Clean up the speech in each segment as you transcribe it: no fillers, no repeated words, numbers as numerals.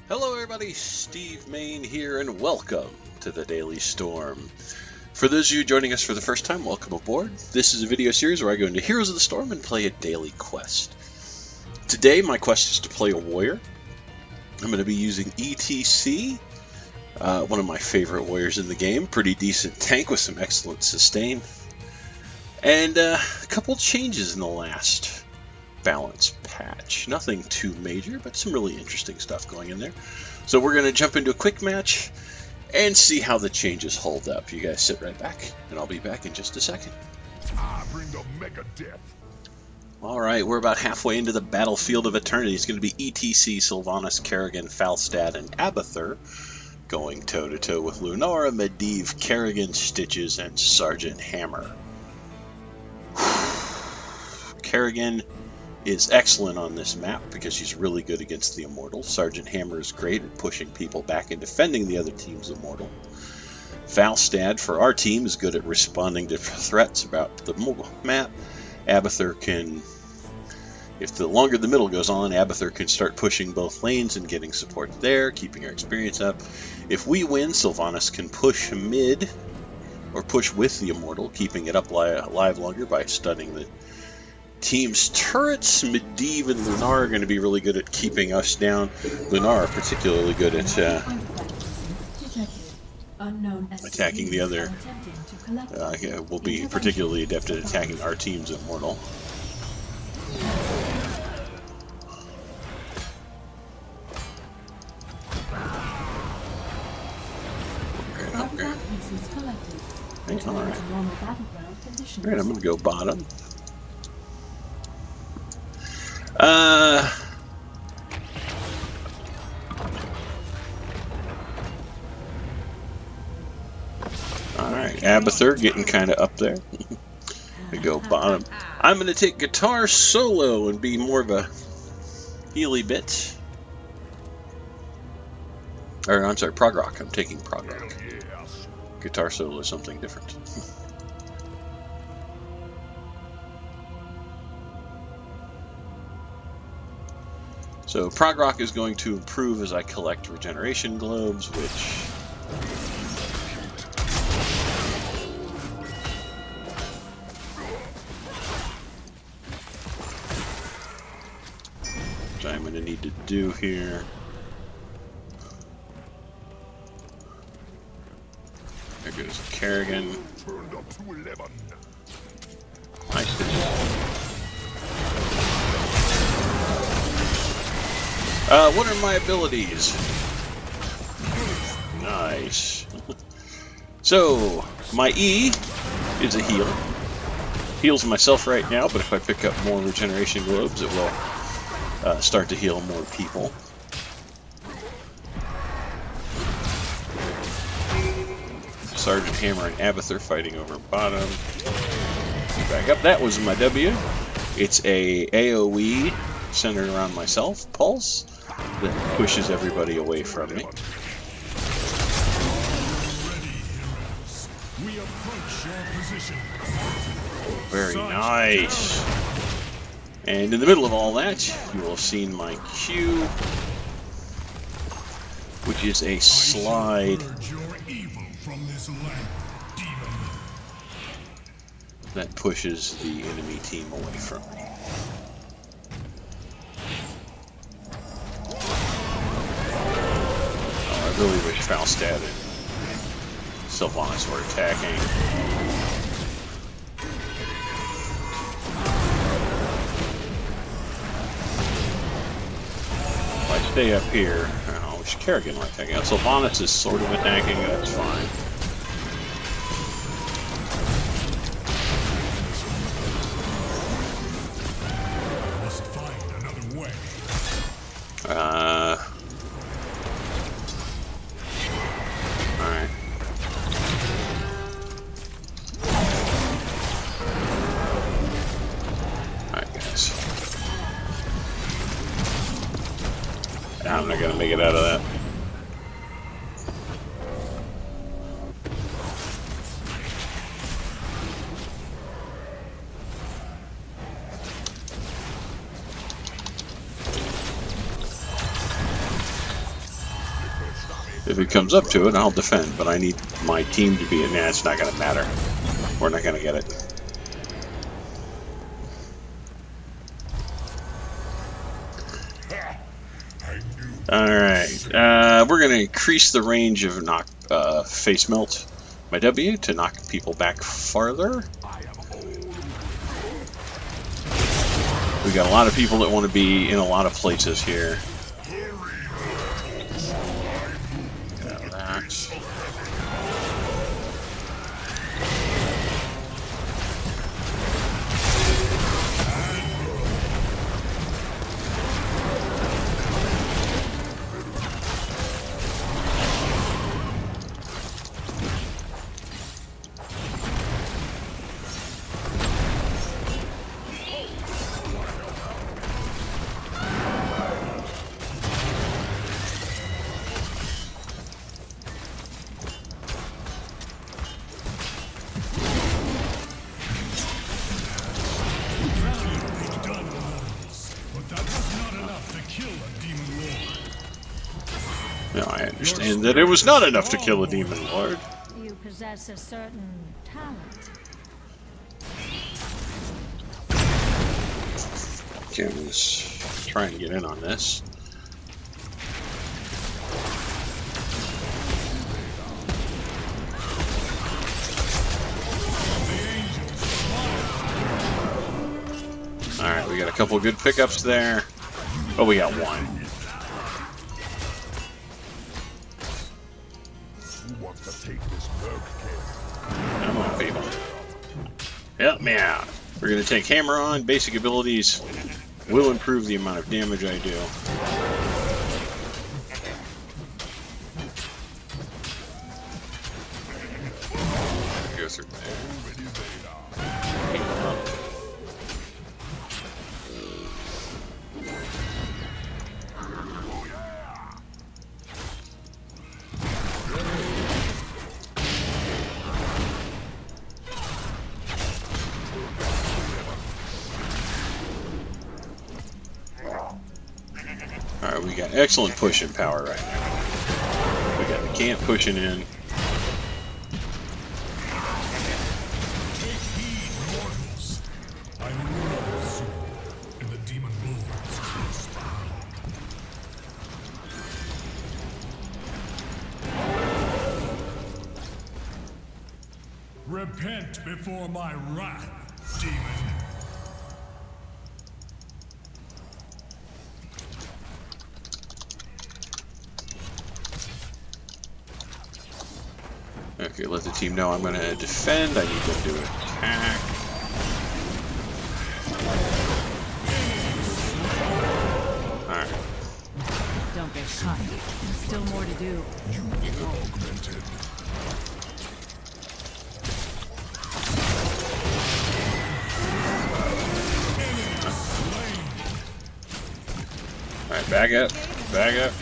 Hello everybody, Steve Mayne here, and welcome to the Daily Storm. For those of you joining us for the first time, welcome aboard. This is a video series where I go into Heroes of the Storm and play a daily quest. Today my quest is to play a warrior. I'm going to be using ETC, one of my favorite warriors in the game. Pretty decent tank with some excellent sustain. And a couple changes in the last balance patch. Nothing too major, but some really interesting stuff going in there. So we're going to jump into a quick match and see how the changes hold up. You guys sit right back, and I'll be back in just a second. Bring the mega death. Alright, we're about halfway into the Battlefield of Eternity. It's going to be ETC, Sylvanas, Kerrigan, Falstad, and Abathur going toe-to-toe with Lunara, Medivh, Kerrigan, Stitches, and Sergeant Hammer. Kerrigan is excellent on this map because she's really good against the Immortal. Sergeant Hammer is great at pushing people back and defending the other team's Immortal. Falstad, for our team, is good at responding to threats about the map. Abathur can, if the longer the middle goes on, Abathur can start pushing both lanes and getting support there, keeping her experience up. If we win, Sylvanas can push mid, or push with the Immortal, keeping it up alive longer by stunning the team's turrets. Medivh and Lunara are going to be really good at keeping us down. Lunara particularly good at attacking the other. Will be particularly adept at attacking our team's Immortal. Alright, I'm going to go bottom. Alright, Abathur getting kind of up there. We go bottom. I'm going to take guitar solo and be more of a healy bit. Or, I'm sorry, prog rock. I'm taking prog rock. Guitar solo is something different. So prog rock is going to improve as I collect regeneration globes, which I'm going to need to do here. There goes Kerrigan. Nice. What are my abilities? Nice. So, my E is a heal. Heals myself right now, but if I pick up more regeneration globes, it will start to heal more people. Sergeant Hammer and Abathur fighting over bottom. Back up. That was my W. It's a AoE centered around myself, Pulse, that pushes everybody away from me. Very nice. And in the middle of all that, you will have seen my Q, which is a slide that pushes the enemy team away from me. Oh, I really wish Falstad and Sylvanas were attacking. If I stay up here, I wish Kerrigan were attacking. Sylvanas is sort of attacking, that's fine. Alright. Alright, guys. I'm not gonna make it out of that. If it comes up to it, I'll defend, but I need my team to be in. Nah, it's not going to matter. We're not going to get it. Alright, we're going to increase the range of knock face melt, my W, to knock people back farther. We got a lot of people that want to be in a lot of places here. Got that. No, I understand that it was not enough to kill a demon lord. You possess a certain talent. Okay, let's try and get in on this. Alright, we got a couple good pickups there. Oh, we got one. Who wants to take this merc kid? Come on, people. Help me out. We're going to take hammer on. Basic abilities will improve the amount of damage I do. Go through there. Alright, we got excellent pushing power right now. We got the camp pushing in. Take heed, mortals. I will rule soon, and the demon lord is close behind. Repent before my wrath, demon. Okay, let the team know I'm going to defend. I need them to attack. Alright. Don't get shy. There's still more to do. You get augmented. Alright, back up. Back up.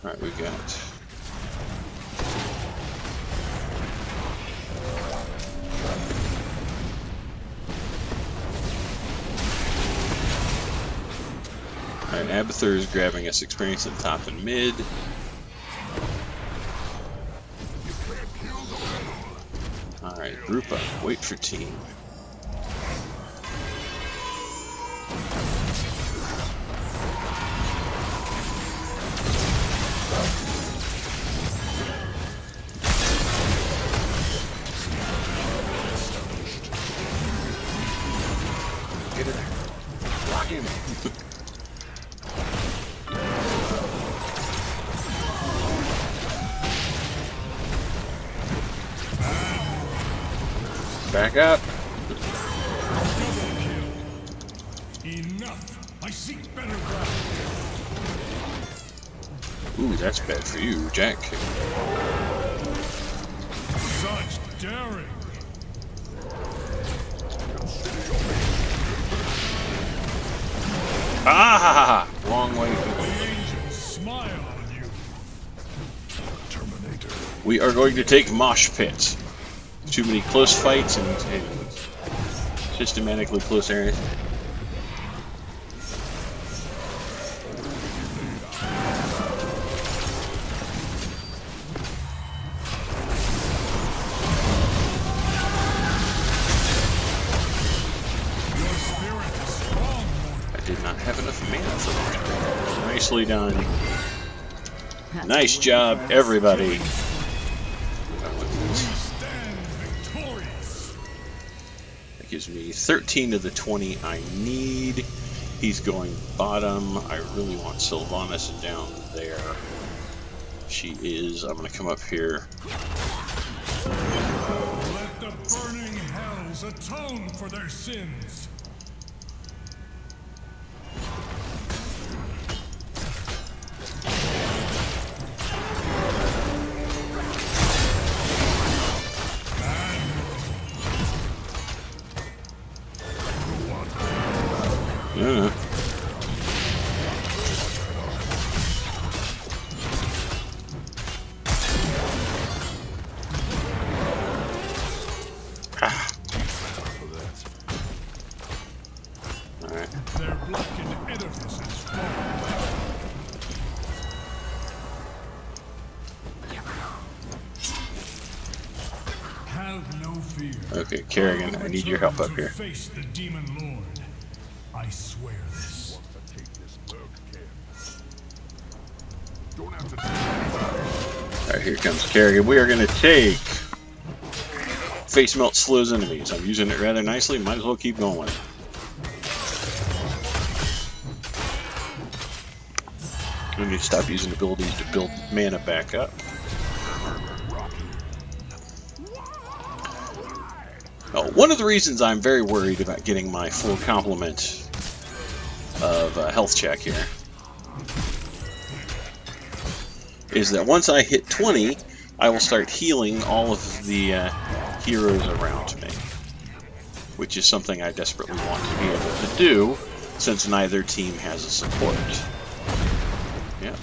Alright, we got... Alright, Abathur is grabbing us experience in top and mid. Alright, group up. Wait for team. Get in there. Lock him. Back up. Enough. I seek better ground. Ooh, that's bad for you, Jack. Such daring. Ah! Wrong way. The angels We are going to take Mosh Pit. Too many close fights and systematically close areas. I did not have enough mana for that. Nicely done. Nice job, everybody. That gives me 13 of the 20 I need. He's going bottom. I really want Sylvanas down there. She is. I'm going to come up here. Let the burning hells atone for their sins. Yeah. Alright. Their blackened edifice is fallen. Have no fear. Okay, Kerrigan, I need your help up here. Face the demon lord. I swear this. Alright, here comes Kerrigan. We are going to take Face Melt slows enemies. I'm using it rather nicely. Might as well keep going with it. We need to stop using abilities to build mana back up. Oh, one of the reasons I'm very worried about getting my full complement of health check here is that once I hit 20, I will start healing all of the heroes around me, which is something I desperately want to be able to do since neither team has a support. Yeah.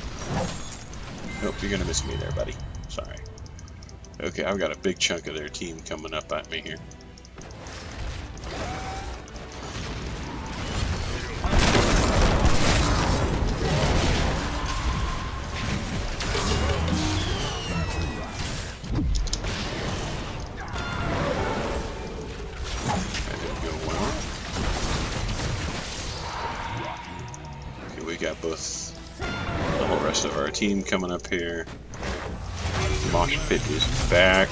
Nope, you're gonna miss me there, buddy. Sorry. Okay, I've got a big chunk of their team coming up at me here. We got both the whole rest of our team coming up here. Mosh Pit is back.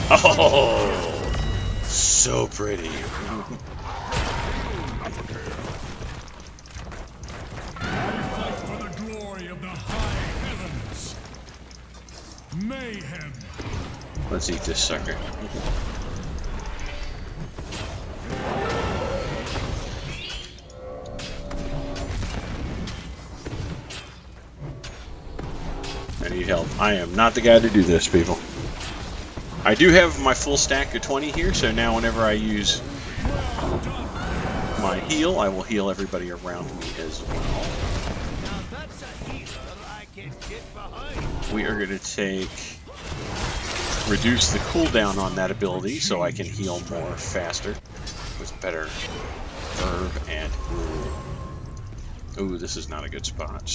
Oh, so pretty. For the glory of the high heavens. Mayhem. Let's eat this sucker. I need help. I am not the guy to do this, people. I do have my full stack of 20 here, so now whenever I use my heal, I will heal everybody around me as well. We are going to reduce the cooldown on that ability so I can heal more faster with better verb and ooh, this is not a good spot.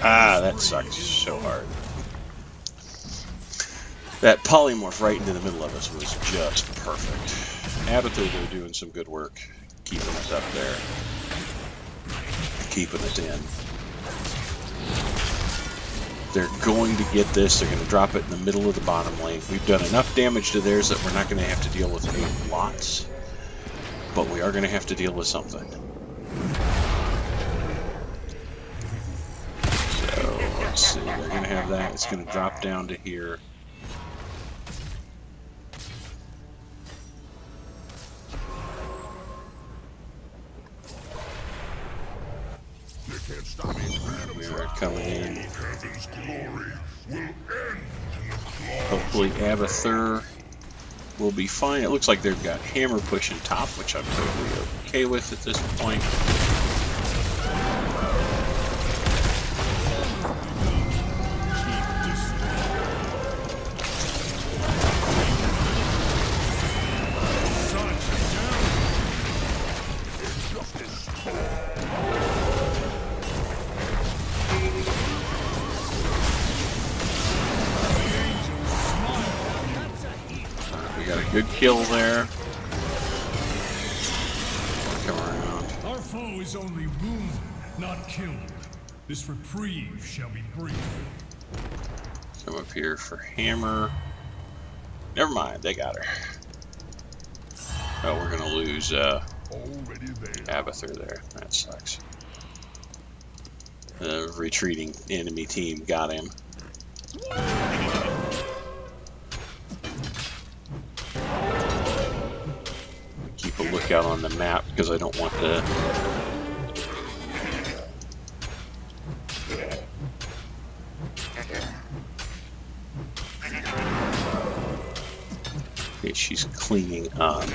Ah, that sucked so hard. That polymorph right into the middle of us was just perfect. Abathur, they're doing some good work keeping us up there. keeping it in. They're going to get this. They're going to drop it in the middle of the bottom lane. We've done enough damage to theirs that we're not going to have to deal with any lots, but we are going to have to deal with something. So let's see. They're going to have that. It's going to drop down to here. We are coming in. Hopefully Abathur will be fine. It looks like they've got hammer pushing top, which I'm totally okay with at this point. Good kill there. Come around. Our foe is only wounded, not killed. This reprieve shall be brief. Come up here for hammer. Never mind, they got her. Oh, we're gonna lose Abathur there. That sucks. The retreating enemy team got him. Keep a lookout on the map because I don't want the okay, she's cleaning up.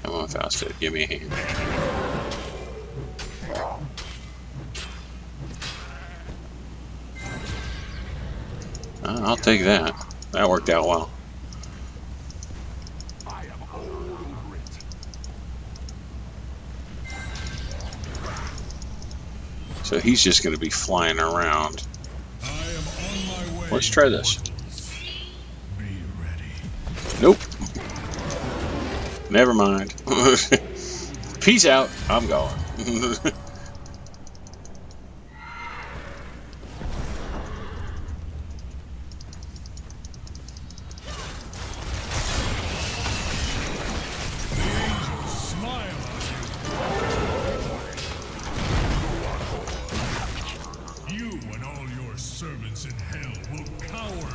Come on, Fausto, give me a hand. I'll take that. That worked out well. So he's just going to be flying around. Let's try this. Nope. Never mind. Peace out. I'm going.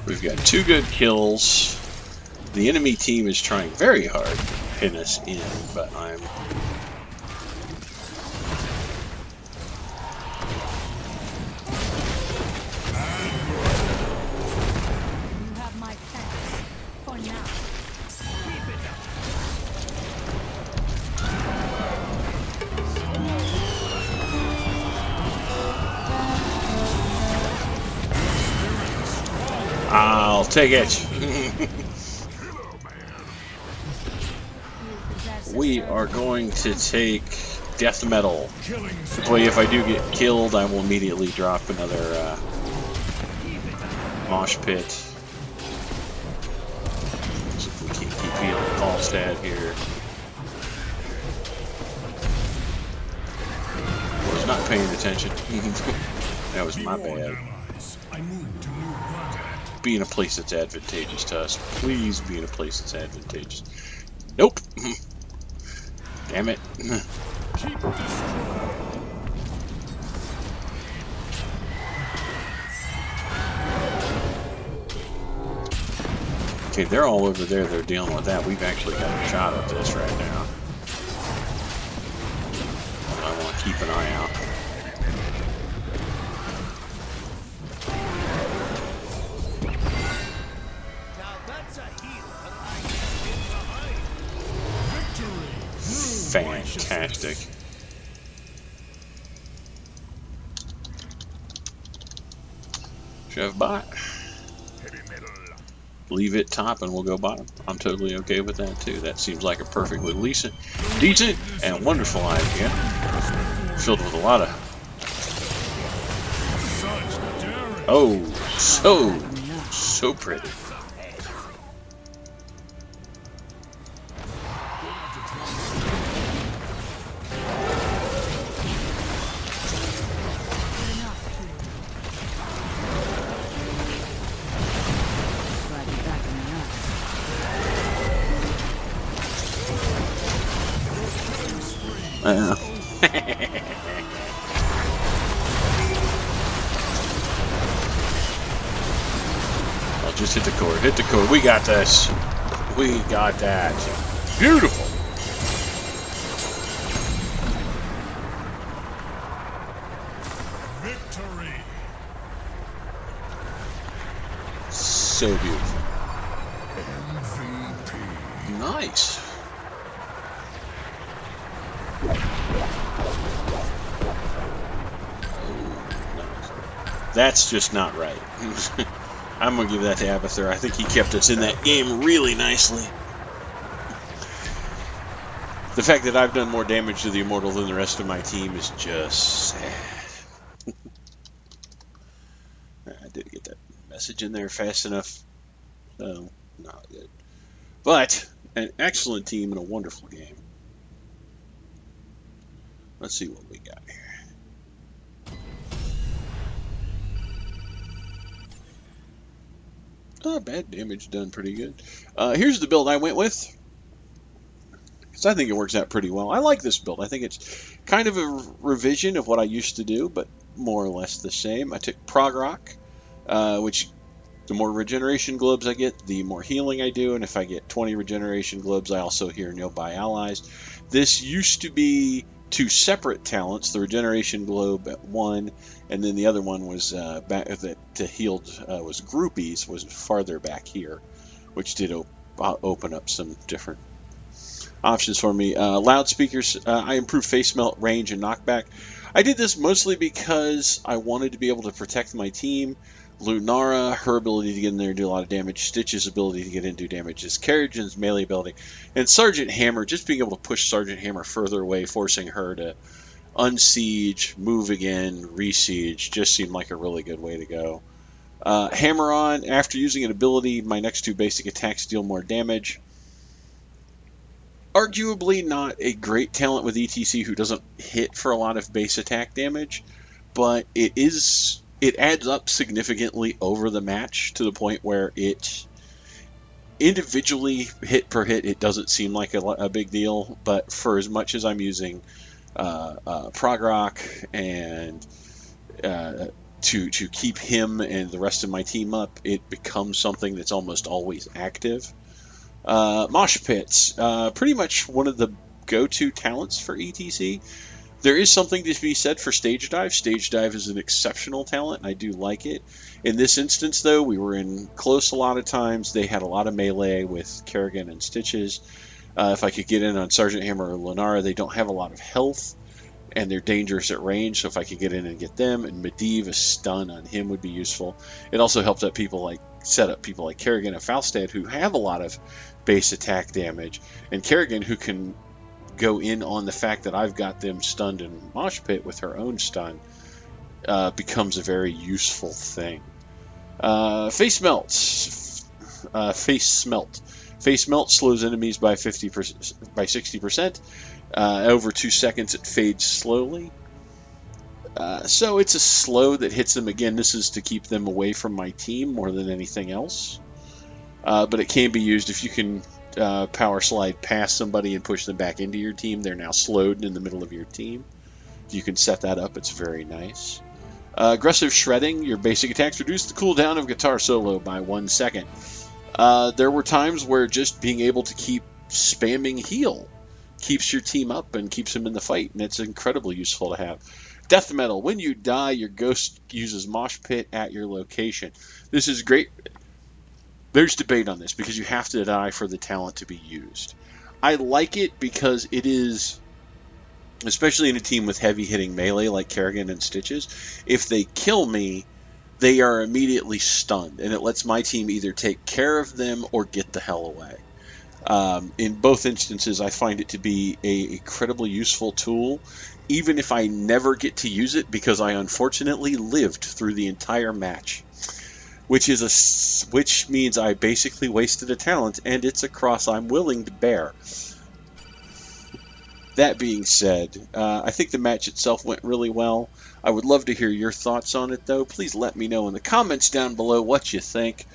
We've got 2 good kills. The enemy team is trying very hard to pin us in, but I'm... You have my thanks for now. I'll take it. We are going to take death metal. That way, if I do get killed, I will immediately drop another mosh pit. So if we can keep healing Falstad here. I was not paying attention. That was my bad. Be in a place that's advantageous to us. Please be in a place that's advantageous. Nope. Damn it. Okay, they're all over there. They're dealing with that. We've actually got a shot at this right now. I want to keep an eye out. Fantastic. Shove bot. Leave it top and we'll go bottom. I'm totally okay with that too. That seems like a perfectly decent and wonderful idea. Filled with a lot of... Oh, so pretty. I'll just hit the cord. Hit the cord. We got this. We got that. Beautiful. Victory. So beautiful. MVP. Nice. That's just not right. I'm going to give that to Abathur. I think he kept us in that game really nicely. The fact that I've done more damage to the Immortal than the rest of my team is just sad. I didn't get that message in there fast enough. So, not good. But, an excellent team and a wonderful game. Let's see what we got here. Bad damage done pretty good. Here's the build I went with, because I think it works out pretty well. I like this build. I think it's kind of a revision of what I used to do, but more or less the same. I took Prog Rock, which the more regeneration globes I get, the more healing I do, and if I get 20 regeneration globes, I also heal nearby allies. This used to be 2 separate talents. The regeneration globe at 1, and then the other one was back that healed was groupies, was farther back here, which did open up some different options for me. Loudspeakers, I improved face melt, range, and knockback. I did this mostly because I wanted to be able to protect my team. Lunara, her ability to get in there and do a lot of damage. Stitch's ability to get in and do damage. His Carrigan's melee ability. And Sergeant Hammer, just being able to push Sergeant Hammer further away, forcing her to unsiege, move again, resiege, just seemed like a really good way to go. Hammer on, after using an ability, my next 2 basic attacks deal more damage. Arguably not a great talent with ETC who doesn't hit for a lot of base attack damage, but it adds up significantly over the match to the point where it individually hit per hit, it doesn't seem like a big deal, but for as much as I'm using Prog Rock and to keep him and the rest of my team up, it becomes something that's almost always active. Mosh Pits, pretty much one of the go-to talents for ETC. There is something to be said for Stage Dive. Stage Dive is an exceptional talent, and I do like it. In this instance, though, we were in close a lot of times. They had a lot of melee with Kerrigan and Stitches. If I could get in on Sergeant Hammer or Lunara, they don't have a lot of health, and they're dangerous at range, so if I could get in and get them, and Medivh, a stun on him would be useful. It also helped out set up people like Kerrigan and Falstad, who have a lot of base attack damage, and Kerrigan, who can go in on the fact that I've got them stunned in Mosh Pit with her own stun, becomes a very useful thing. Face Melt. Face Melt slows enemies by 60%. Over 2 seconds, it fades slowly. So it's a slow that hits them. Again, this is to keep them away from my team more than anything else. But it can be used if you can power slide past somebody and push them back into your team. They're now slowed in the middle of your team. If you can set that up, it's very nice. Aggressive Shredding. Your basic attacks reduce the cooldown of guitar solo by 1 second. There were times where just being able to keep spamming heal keeps your team up and keeps them in the fight, and it's incredibly useful to have. Death Metal. When you die, your ghost uses Mosh Pit at your location. This is great. There's debate on this because you have to die for the talent to be used. I like it because it is, especially in a team with heavy hitting melee like Kerrigan and Stitches, if they kill me, they are immediately stunned, and it lets my team either take care of them or get the hell away. In both instances, I find it to be an incredibly useful tool, even if I never get to use it because I unfortunately lived through the entire match. Which means I basically wasted a talent, and it's a cross I'm willing to bear. That being said, I think the match itself went really well. I would love to hear your thoughts on it, though. Please let me know in the comments down below what you think.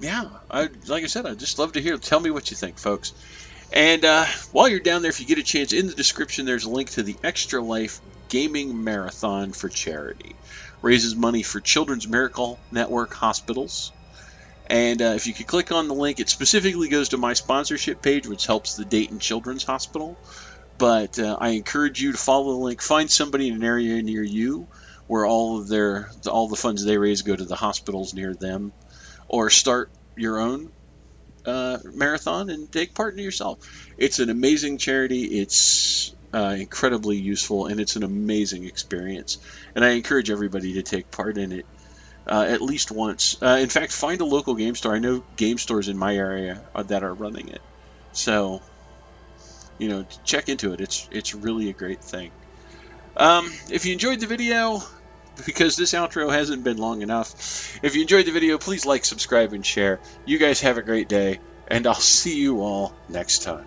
Yeah, like I said, I'd just love to hear. Tell me what you think, folks. And while you're down there, if you get a chance, in the description there's a link to the Extra Life Gaming Marathon for charity. Raises money for Children's Miracle Network hospitals. And if you could click on the link, it specifically goes to my sponsorship page, which helps the Dayton Children's Hospital. But I encourage you to follow the link, find somebody in an area near you where all the funds they raise go to the hospitals near them, or start your own marathon and take part in it yourself. It's an amazing charity. It's incredibly useful, and it's an amazing experience. And I encourage everybody to take part in it at least once. In fact, find a local game store. I know game stores in my area that are running it. So, check into it. It's really a great thing. If you enjoyed the video, because this outro hasn't been long enough, if you enjoyed the video, please like, subscribe, and share. You guys have a great day, and I'll see you all next time.